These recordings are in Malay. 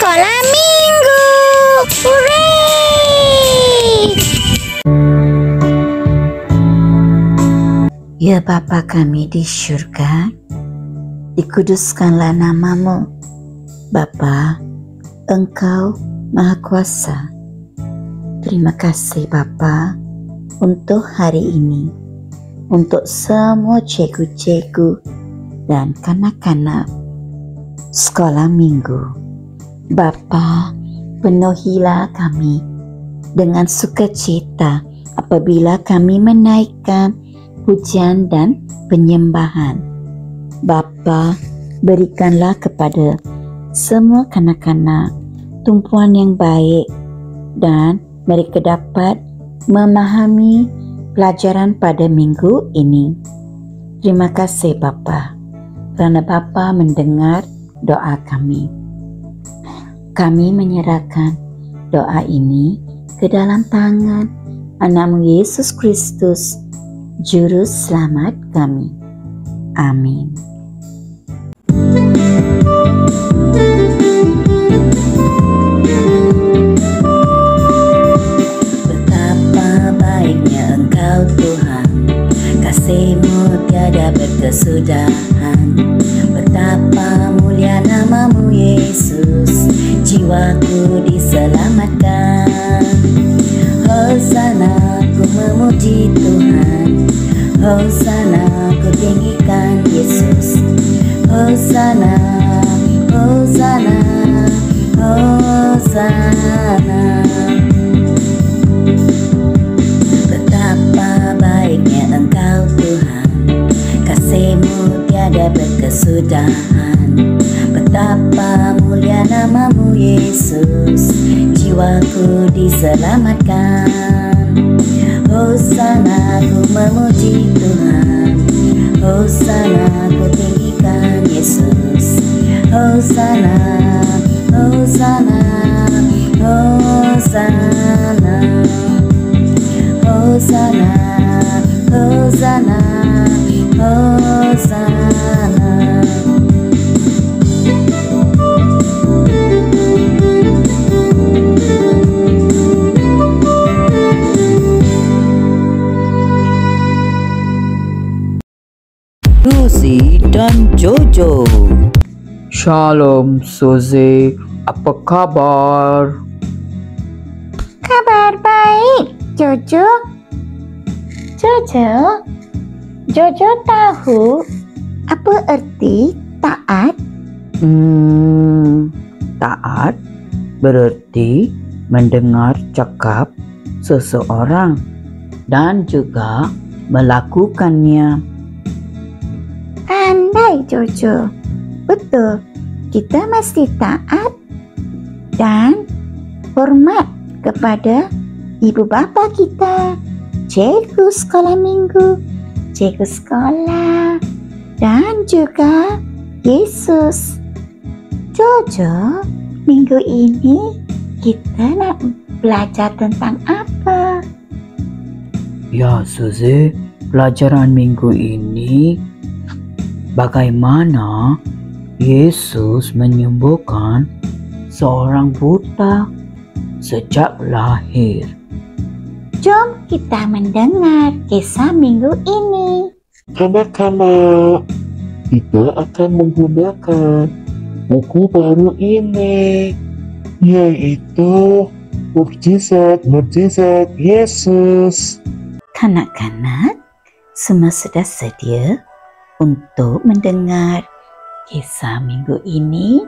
sekolah minggu. Hooray! Ya Bapa kami di syurga, dikuduskanlah namamu. Bapa, Engkau Maha Kuasa. Terima kasih Bapa untuk hari ini, untuk semua cikgu-cikgu dan kanak-kanak sekolah minggu. Bapa, penuhilah kami dengan sukacita apabila kami menaikkan pujian dan penyembahan. Bapa, berikanlah kepada semua kanak-kanak tumpuan yang baik dan mereka dapat memahami pelajaran pada minggu ini. Terima kasih Bapa, kerana Bapa mendengar doa kami. Kami menyerahkan doa ini ke dalam tangan Anak-Mu Yesus Kristus, Juru Selamat kami. Amin. Betapa baiknya Engkau Tuhan, kasih-Mu tiada berkesudahan. Betapa mulia nama-Mu Yesus, jiwaku diselamatkan. Hosana, ku memuji Tuhan. Hosana, ku tinggikan Yesus. Hosana, Hosana, Hosana. Betapa baiknya Engkau Tuhan, kasih-Mu tiada berkesudahan. Betapa mulia nama-Mu Yesus, jiwaku diselamatkan. Hosana, ku memuji Tuhan. Hosana, ku tinggikan Yesus. Hosana, Hosana, Hosana. Hosana, Hosana, Hosana. Suzy dan Jojo. Shalom Suzy, apa kabar? Kabar baik, Jojo. Jojo, Jojo tahu apa erti taat? Taat bererti mendengar cakap seseorang dan juga melakukannya. Pandai, Jojo. Betul, kita mesti taat dan hormat kepada ibu bapa kita, cikgu sekolah minggu, cikgu sekolah, dan juga Yesus. Jojo, minggu ini kita nak belajar tentang apa? Ya Suzy, pelajaran minggu ini bagaimana Yesus menyembuhkan seorang buta sejak lahir. Jom kita mendengar kisah minggu ini. Kanak-kanak, kita akan menggunakan buku baru ini, yaitu Mukjizat Yesus. Kanak-kanak, semua sudah sedia untuk mendengar kisah minggu ini,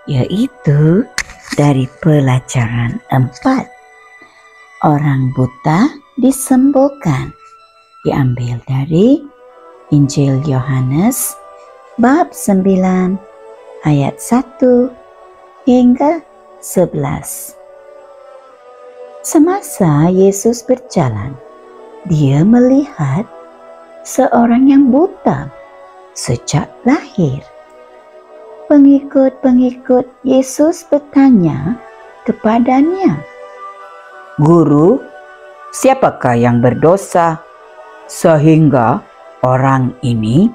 yaitu dari pelajaran 4. Orang buta disembuhkan, diambil dari Injil Yohanes bab 9 ayat 1 hingga 11. Semasa Yesus berjalan, dia melihat seorang yang buta sejak lahir. Pengikut-pengikut Yesus bertanya kepadanya, Guru, siapakah yang berdosa sehingga orang ini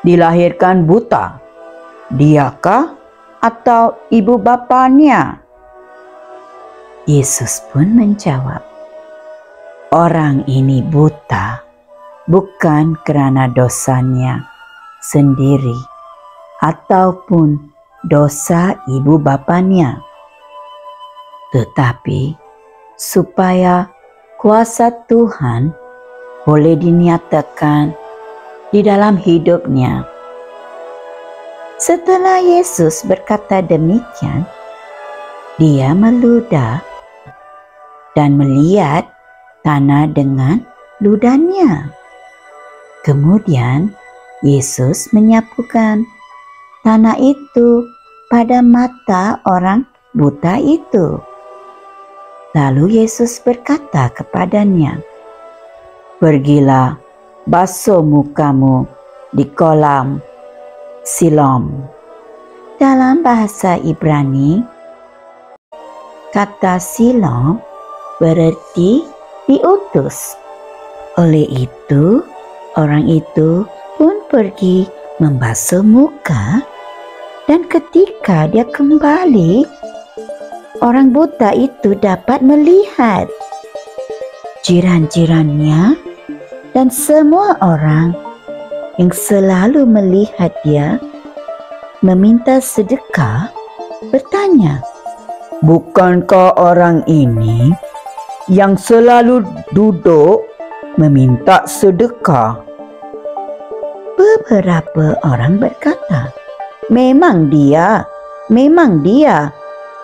dilahirkan buta? Diakah atau ibu bapanya?" Yesus pun menjawab, "Orang ini buta bukan karena dosanya sendiri ataupun dosa ibu bapanya, tetapi supaya kuasa Tuhan boleh dinyatakan di dalam hidupnya." Setelah Yesus berkata demikian, dia meludah dan melihat tanah dengan ludahnya. Kemudian Yesus menyapukan tanah itu pada mata orang buta itu. Lalu Yesus berkata kepadanya, "Pergilah, basuh mukamu di kolam Siloam." Dalam bahasa Ibrani, kata Siloam berarti diutus. Oleh itu, orang itu pun pergi membasuh muka, dan ketika dia kembali, orang buta itu dapat melihat. Jiran-jirannya dan semua orang yang selalu melihat dia meminta sedekah bertanya, "Bukankah orang ini yang selalu duduk meminta sedekah?" Beberapa orang berkata, memang dia.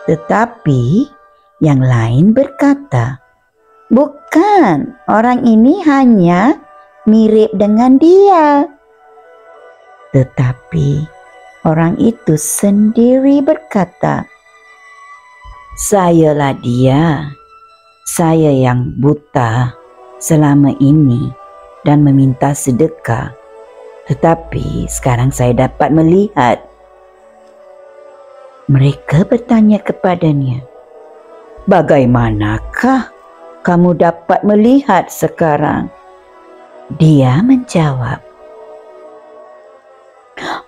Tetapi yang lain berkata, bukan, orang ini hanya mirip dengan dia. Tetapi orang itu sendiri berkata, "Sayalah dia. Saya yang buta selama ini dan meminta sedekah. Tetapi sekarang saya dapat melihat." Mereka bertanya kepadanya, "Bagaimanakah kamu dapat melihat sekarang?" Dia menjawab,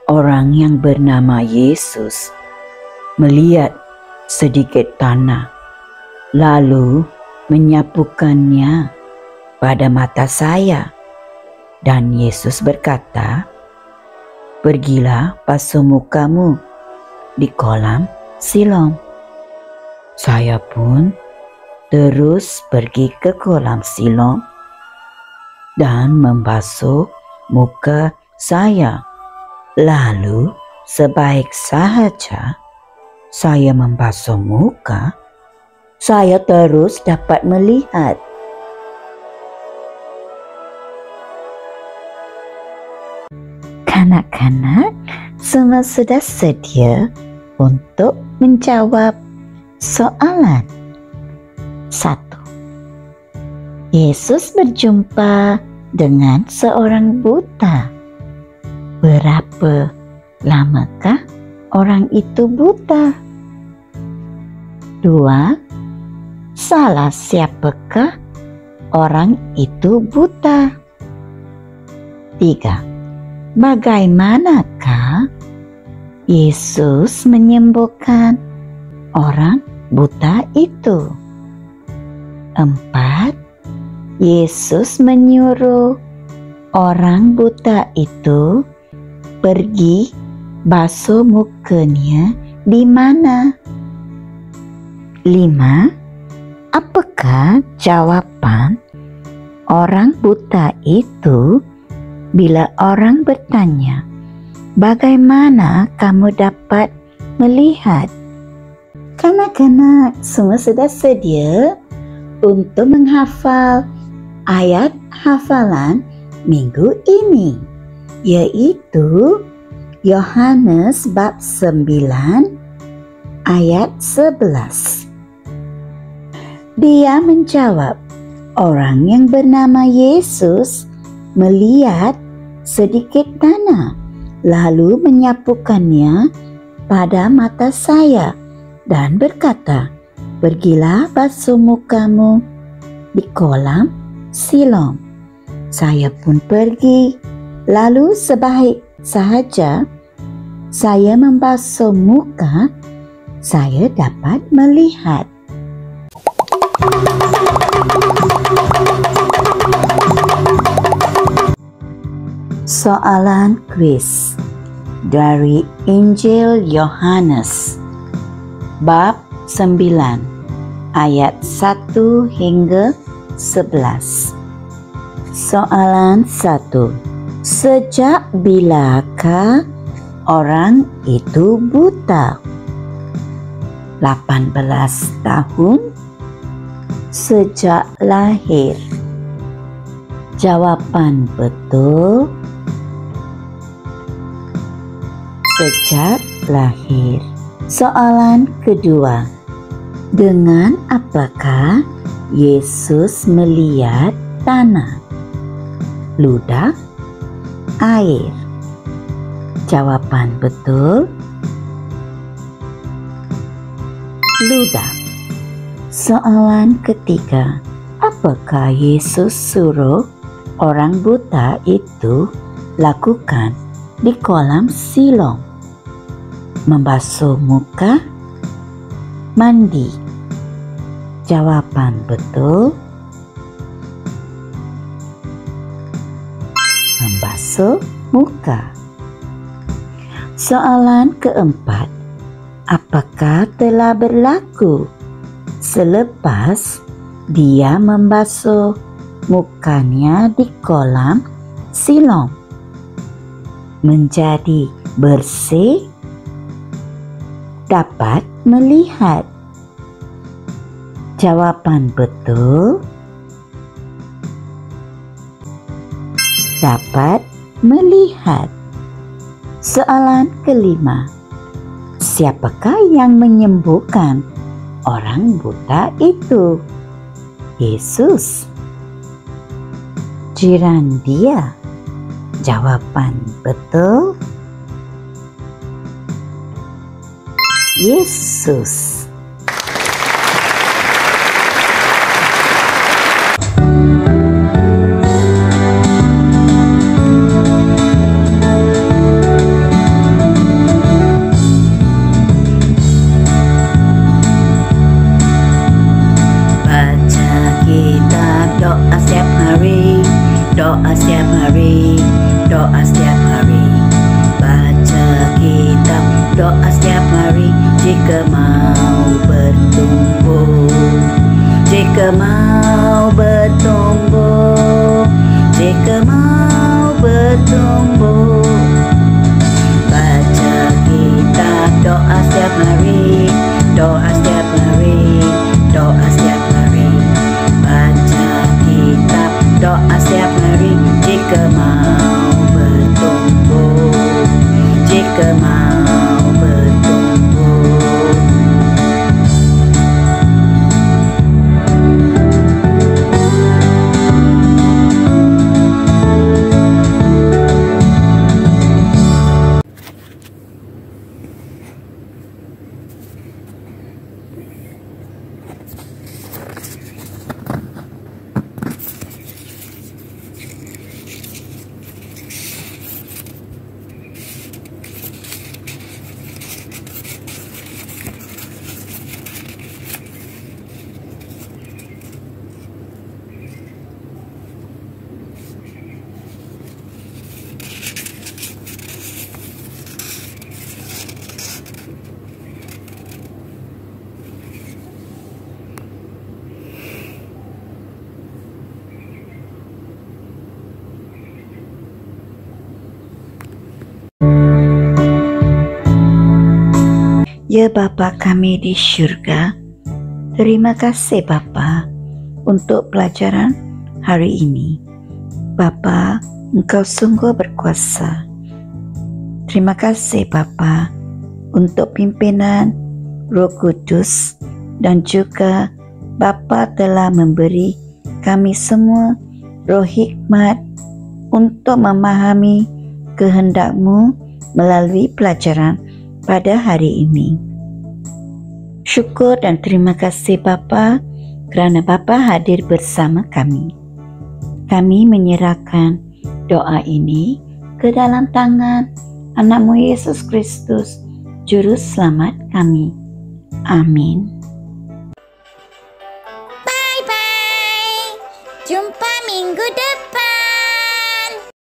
"Orang yang bernama Yesus melihat sedikit tanah, lalu menyapukannya pada mata saya. Dan Yesus berkata, 'Pergilah, basuh mukamu di kolam Siloam.' Saya pun terus pergi ke kolam Siloam dan membasuh muka saya. Lalu sebaik sahaja saya membasuh muka, saya terus dapat melihat." Kanak-kanak semua sudah sedia untuk menjawab soalan. 1. Yesus berjumpa dengan seorang buta. Berapa lamakah orang itu buta? 2. Salah siapakah orang itu buta? 3. Bagaimanakah Yesus menyembuhkan orang buta itu? 4. Yesus menyuruh orang buta itu pergi basuh mukanya di mana? 5. Apakah jawaban orang buta itu bila orang bertanya, "Bagaimana kamu dapat melihat?" Kanak-kanak semua sudah sedia untuk menghafal ayat hafalan minggu ini, yaitu Yohanes bab 9 ayat 11. Dia menjawab, "Orang yang bernama Yesus melihat sedikit tanah, lalu menyapukannya pada mata saya dan berkata, 'Pergilah basuh mukamu di kolam Siloam.' Saya pun pergi, lalu sebaik sahaja saya membasuh muka, saya dapat melihat. Soalan kuis dari Injil Yohanes bab 9 ayat 1 hingga 11. Soalan 1. Sejak bilakah orang itu buta? 18 tahun sejak lahir. Jawapan betul. Sejak lahir. Soalan kedua. Dengan apakah Yesus melihat tanah? Ludah, air. Jawapan betul. Ludah. Soalan ketiga. Apakah Yesus suruh orang buta itu lakukan di kolam Siloam? Membasuh muka, mandi. Jawapan betul. Membasuh muka. Soalan keempat. Apakah telah berlaku selepas dia membasuh mukanya di kolam Siloam? Menjadi bersih, dapat melihat. Jawapan betul. Dapat melihat. Soalan kelima. Siapakah yang menyembuhkan orang buta itu? Yesus. Jiran dia. Jawapan betul. Yesus. Baca kitab doa setiap hari, doa setiap hari, doa setiap hari. Baca kitab doa setiap hari. Jika mau bertumbuh, jika mau bertumbuh, jika mau bertumbuh. Baca kitab doa setiap hari, doa setiap hari, doa setiap hari. Baca kitab doa setiap hari. Jika mau bertumbuh, jika mau bertumbuh. Ya Bapa kami di syurga, terima kasih Bapa untuk pelajaran hari ini. Bapa, Engkau sungguh berkuasa. Terima kasih Bapa untuk pimpinan Roh Kudus, dan juga Bapa telah memberi kami semua roh hikmat untuk memahami kehendak-Mu melalui pelajaran pada hari ini. Syukur dan terima kasih Bapa kerana Bapa hadir bersama kami. Kami menyerahkan doa ini ke dalam tangan Anak-Mu Yesus Kristus, Juru Selamat kami. Amin. Bye-bye. Jumpa minggu depan.